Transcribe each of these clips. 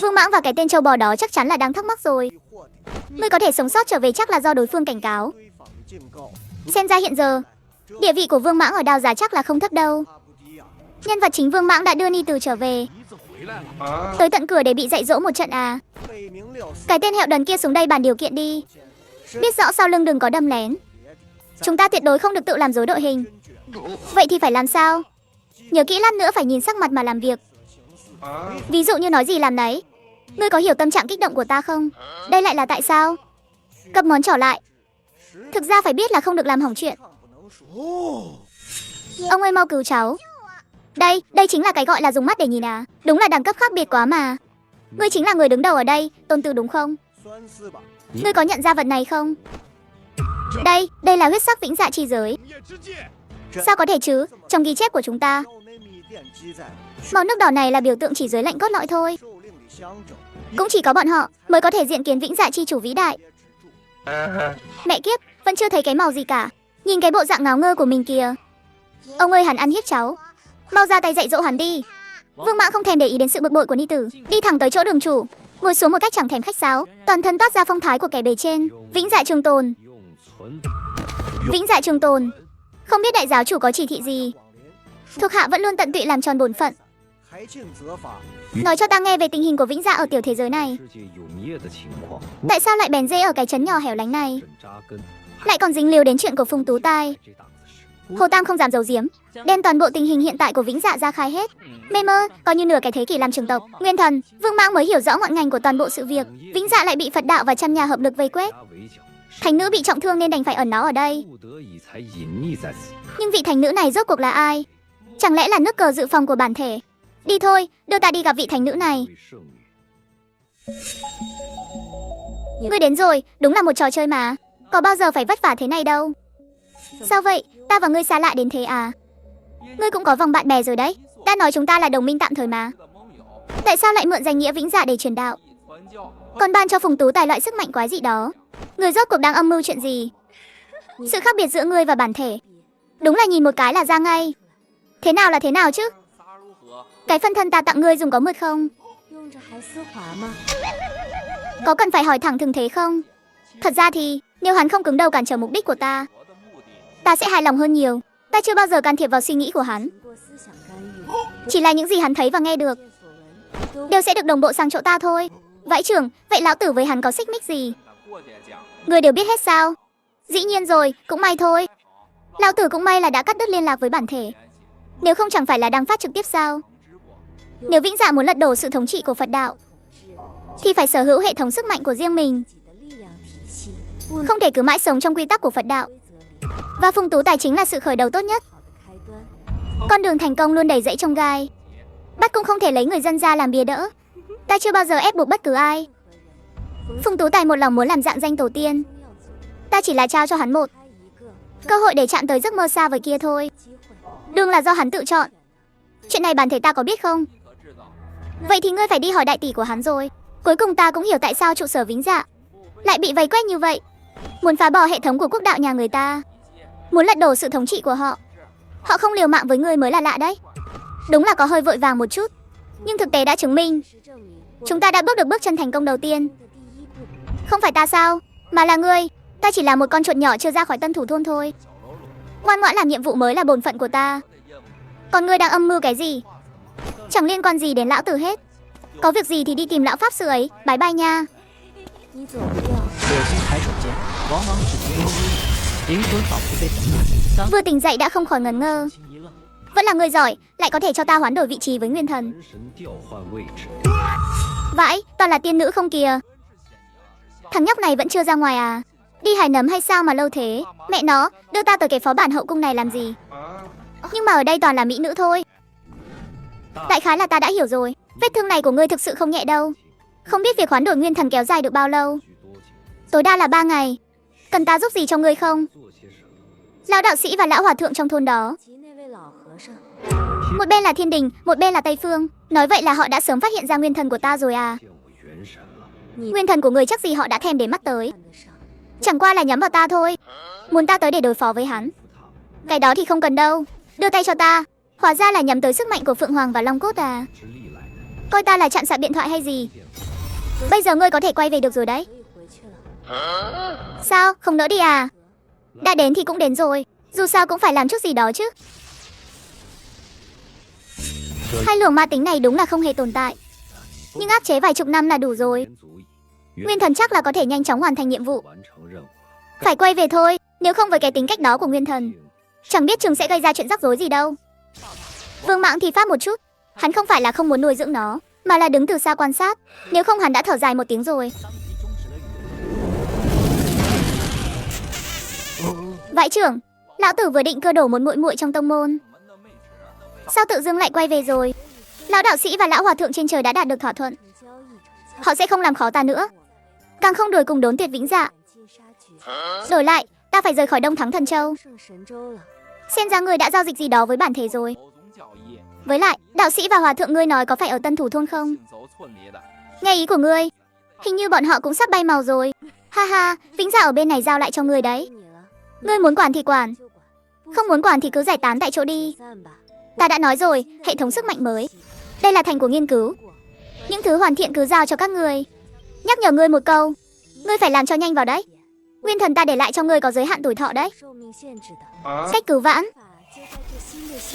Vương Mãng và cái tên trâu bò đó chắc chắn là đang thắc mắc rồi. Ngươi có thể sống sót trở về chắc là do đối phương cảnh cáo. Xem ra hiện giờ, địa vị của Vương Mãng ở Đao Giá chắc là không thấp đâu. Nhân vật chính Vương Mãng đã đưa Ni Từ trở về, tới tận cửa để bị dạy dỗ một trận à. Cái tên hẹo đần kia xuống đây bàn điều kiện đi. Biết rõ sau lưng đừng có đâm lén. Chúng ta tuyệt đối không được tự làm rối đội hình. Vậy thì phải làm sao? Nhớ kỹ lát nữa phải nhìn sắc mặt mà làm việc. Ví dụ như nói gì làm nấy. Ngươi có hiểu tâm trạng kích động của ta không? Đây lại là tại sao? Cập ngón trỏ lại. Thực ra phải biết là không được làm hỏng chuyện. Ông ơi mau cứu cháu. Đây chính là cái gọi là dùng mắt để nhìn à. Đúng là đẳng cấp khác biệt quá mà. Ngươi chính là người đứng đầu ở đây, Tôn Từ đúng không? Ngươi có nhận ra vật này không? Đây là huyết sắc vĩnh dạ chi giới. Sao có thể chứ? Trong ghi chép của chúng ta, màu nước đỏ này là biểu tượng chỉ giới lệnh cốt lõi thôi. Cũng chỉ có bọn họ mới có thể diện kiến vĩnh dạ chi chủ vĩ đại. Mẹ kiếp, vẫn chưa thấy cái màu gì cả. Nhìn cái bộ dạng ngáo ngơ của mình kìa. Ông ơi, hắn ăn hiếp cháu. Mau ra tay dạy dỗ hắn đi. Vương Mãng không thèm để ý đến sự bực bội của Ni Tử, đi thẳng tới chỗ đường chủ, ngồi xuống một cách chẳng thèm khách sáo, toàn thân toát ra phong thái của kẻ bề trên. Vĩnh dạ trường tồn. Vĩnh dạ trường tồn. Không biết đại giáo chủ có chỉ thị gì. Thuộc hạ vẫn luôn tận tụy làm tròn bổn phận. Nói cho ta nghe về tình hình của Vĩnh Dạ ở tiểu thế giới này. Tại sao lại bèn rễ ở cái trấn nhỏ hẻo lánh này? Lại còn dính líu đến chuyện của Phùng Tú Tai. Hồ Tam không dám giấu giếm, đem toàn bộ tình hình hiện tại của Vĩnh Dạ ra khai hết. Mê mơ, coi như nửa cái thế kỷ làm trưởng tộc, Nguyên Thần, Vương Mãng mới hiểu rõ ngọn ngành của toàn bộ sự việc. Vĩnh Dạ lại bị Phật đạo và trăm nhà hợp lực vây quét. Thánh nữ bị trọng thương nên đành phải ẩn náu ở đây. Nhưng vị thánh nữ này rốt cuộc là ai? Chẳng lẽ là nước cờ dự phòng của bản thể? Đi thôi, đưa ta đi gặp vị thánh nữ này. Ngươi đến rồi, đúng là một trò chơi mà. Có bao giờ phải vất vả thế này đâu. Sao vậy, ta và ngươi xa lạ đến thế à? Ngươi cũng có vòng bạn bè rồi đấy. Đã nói chúng ta là đồng minh tạm thời mà. Tại sao lại mượn danh nghĩa Vĩnh Dạ để truyền đạo? Còn ban cho Phùng Tú Tài loại sức mạnh quái dị đó. Ngươi rốt cuộc đang âm mưu chuyện gì? Sự khác biệt giữa ngươi và bản thể, đúng là nhìn một cái là ra ngay. Thế nào là thế nào chứ? Cái phân thân ta tặng ngươi dùng có mượt không? Có cần phải hỏi thẳng thừng thế không? Thật ra thì, nếu hắn không cứng đầu cản trở mục đích của ta, ta sẽ hài lòng hơn nhiều. Ta chưa bao giờ can thiệp vào suy nghĩ của hắn. Chỉ là những gì hắn thấy và nghe được đều sẽ được đồng bộ sang chỗ ta thôi. Vãi trưởng, vậy lão tử với hắn có xích mích gì? Người đều biết hết sao? Dĩ nhiên rồi, cũng may thôi. Lão tử cũng may là đã cắt đứt liên lạc với bản thể. Nếu không chẳng phải là đang phát trực tiếp sao? Nếu Vĩnh Dạ muốn lật đổ sự thống trị của Phật đạo, thì phải sở hữu hệ thống sức mạnh của riêng mình. Không thể cứ mãi sống trong quy tắc của Phật đạo. Và Phùng Tú Tài chính là sự khởi đầu tốt nhất. Con đường thành công luôn đầy rẫy chông gai. Bắt cũng không thể lấy người dân ra làm bìa đỡ. Ta chưa bao giờ ép buộc bất cứ ai. Phùng Tú Tài một lòng muốn làm rạng danh tổ tiên. Ta chỉ là trao cho hắn một cơ hội để chạm tới giấc mơ xa vời kia thôi. Đường là do hắn tự chọn. Chuyện này bản thể ta có biết không? Vậy thì ngươi phải đi hỏi đại tỷ của hắn rồi. Cuối cùng ta cũng hiểu tại sao trụ sở Vĩnh Dạ lại bị vây quét như vậy. Muốn phá bỏ hệ thống của quốc đạo nhà người ta, muốn lật đổ sự thống trị của họ. Họ không liều mạng với ngươi mới là lạ đấy. Đúng là có hơi vội vàng một chút, nhưng thực tế đã chứng minh chúng ta đã bước được bước chân thành công đầu tiên. Không phải ta sao, mà là ngươi. Ta chỉ là một con chuột nhỏ chưa ra khỏi tân thủ thôn thôi. Ngoan ngoãn làm nhiệm vụ mới là bổn phận của ta. Còn ngươi đang âm mưu cái gì? Chẳng liên quan gì đến lão tử hết. Có việc gì thì đi tìm lão pháp sư ấy. Bye bye nha. Vừa tỉnh dậy đã không khỏi ngẩn ngơ. Vẫn là người giỏi, lại có thể cho ta hoán đổi vị trí với Nguyên Thần. Vãi, toàn là tiên nữ không kìa. Thằng nhóc này vẫn chưa ra ngoài à? Đi hái nấm hay sao mà lâu thế? Mẹ nó, đưa ta tới cái phó bản hậu cung này làm gì? Nhưng mà ở đây toàn là mỹ nữ thôi. Đại khái là ta đã hiểu rồi. Vết thương này của ngươi thực sự không nhẹ đâu. Không biết việc hoán đổi Nguyên Thần kéo dài được bao lâu. Tối đa là 3 ngày. Cần ta giúp gì cho ngươi không? Lão đạo sĩ và lão hòa thượng trong thôn đó, một bên là thiên đình, một bên là Tây Phương. Nói vậy là họ đã sớm phát hiện ra Nguyên Thần của ta rồi à? Nguyên Thần của người chắc gì họ đã thèm để mắt tới. Chẳng qua là nhắm vào ta thôi. Muốn ta tới để đối phó với hắn. Cái đó thì không cần đâu. Đưa tay cho ta. Hóa ra là nhắm tới sức mạnh của Phượng Hoàng và Long Cốt à? Coi ta là chặn sạc điện thoại hay gì? Bây giờ ngươi có thể quay về được rồi đấy. Sao, không nỡ đi à? Đã đến thì cũng đến rồi, dù sao cũng phải làm chút gì đó chứ. Hai luồng ma tính này đúng là không hề tồn tại, nhưng áp chế vài chục năm là đủ rồi. Nguyên thần chắc là có thể nhanh chóng hoàn thành nhiệm vụ. Phải quay về thôi, nếu không với cái tính cách đó của Nguyên thần, chẳng biết chừng sẽ gây ra chuyện rắc rối gì đâu. Vương Mãng thì phát một chút, hắn không phải là không muốn nuôi dưỡng nó, mà là đứng từ xa quan sát, nếu không hắn đã thở dài một tiếng rồi. Vãi trưởng, lão tử vừa định cơ đổ một muội muội trong tông môn, sao tự dưng lại quay về rồi? Lão đạo sĩ và lão hòa thượng trên trời đã đạt được thỏa thuận, họ sẽ không làm khó ta nữa, càng không đuổi cùng Đốn Tuyệt Vĩnh Dạ. Đổi lại, ta phải rời khỏi Đông Thắng Thần Châu. Xem ra người đã giao dịch gì đó với bản thể rồi. Với lại, đạo sĩ và hòa thượng ngươi nói có phải ở Tân Thủ Thôn không? Nghe ý của ngươi, hình như bọn họ cũng sắp bay màu rồi. Ha ha, Vĩnh Dạ ở bên này giao lại cho ngươi đấy. Ngươi muốn quản thì quản, không muốn quản thì cứ giải tán tại chỗ đi. Ta đã nói rồi, hệ thống sức mạnh mới, đây là thành của nghiên cứu. Những thứ hoàn thiện cứ giao cho các ngươi. Nhắc nhở ngươi một câu, ngươi phải làm cho nhanh vào đấy. Nguyên thần ta để lại cho ngươi có giới hạn tuổi thọ đấy. Cách cứu vãn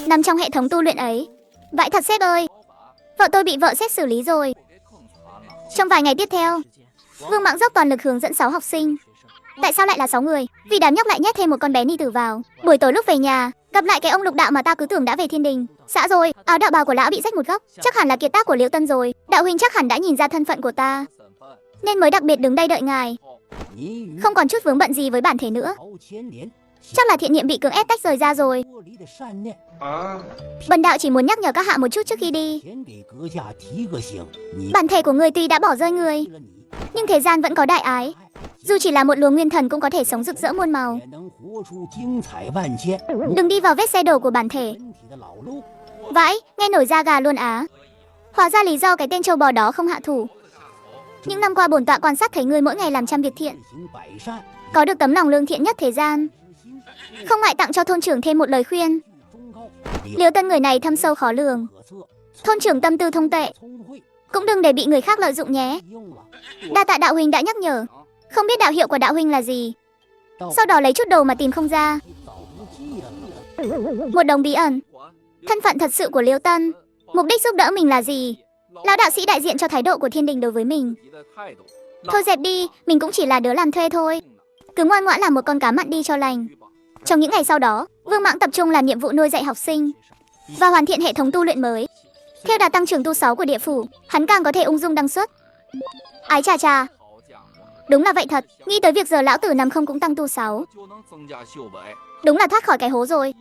nằm trong hệ thống tu luyện ấy. Vãi thật sếp ơi, vợ tôi bị vợ sếp xử lý rồi. Trong vài ngày tiếp theo, Vương Mãng dốc toàn lực hướng dẫn 6 học sinh. Tại sao lại là 6 người? Vì đám nhóc lại nhét thêm một con bé ni tử vào. Buổi tối lúc về nhà, gặp lại cái ông Lục Đạo mà ta cứ tưởng đã về Thiên Đình. Xã rồi, áo đạo bào của lão bị rách một góc, chắc hẳn là kiệt tác của Liễu Tân rồi. Đạo huynh chắc hẳn đã nhìn ra thân phận của ta, nên mới đặc biệt đứng đây đợi ngài. Không còn chút vướng bận gì với bản thể nữa. Chắc là thiện niệm bị cưỡng ép tách rời ra rồi. Bần đạo chỉ muốn nhắc nhở các hạ một chút trước khi đi. Bản thể của người tuy đã bỏ rơi người, nhưng thế gian vẫn có đại ái. Dù chỉ là một luồng nguyên thần cũng có thể sống rực rỡ muôn màu. Đừng đi vào vết xe đổ của bản thể. Vãi, nghe nổi da gà luôn á. Hóa ra lý do cái tên trâu bò đó không hạ thủ. Những năm qua bổn tọa quan sát thấy ngươi mỗi ngày làm trăm việc thiện, có được tấm lòng lương thiện nhất thế gian. Không ngại tặng cho thôn trưởng thêm một lời khuyên. Liễu Tân người này thâm sâu khó lường, thôn trưởng tâm tư thông tuệ, cũng đừng để bị người khác lợi dụng nhé. Đa tạ đạo huynh đã nhắc nhở. Không biết đạo hiệu của đạo huynh là gì? Sau đó lấy chút đồ mà tìm không ra. Một đồng bí ẩn. Thân phận thật sự của Liễu Tân, mục đích giúp đỡ mình là gì? Lão đạo sĩ đại diện cho thái độ của Thiên Đình đối với mình. Thôi dẹp đi, mình cũng chỉ là đứa làm thuê thôi. Cứ ngoan ngoãn làm một con cá mặn đi cho lành. Trong những ngày sau đó, Vương Mãng tập trung làm nhiệm vụ nuôi dạy học sinh và hoàn thiện hệ thống tu luyện mới. Theo đà tăng trưởng tu 6 của địa phủ, hắn càng có thể ung dung đăng xuất. Ái chà chà, đúng là vậy thật. Nghĩ tới việc giờ lão tử nằm không cũng tăng tu 6, đúng là thoát khỏi cái hố rồi.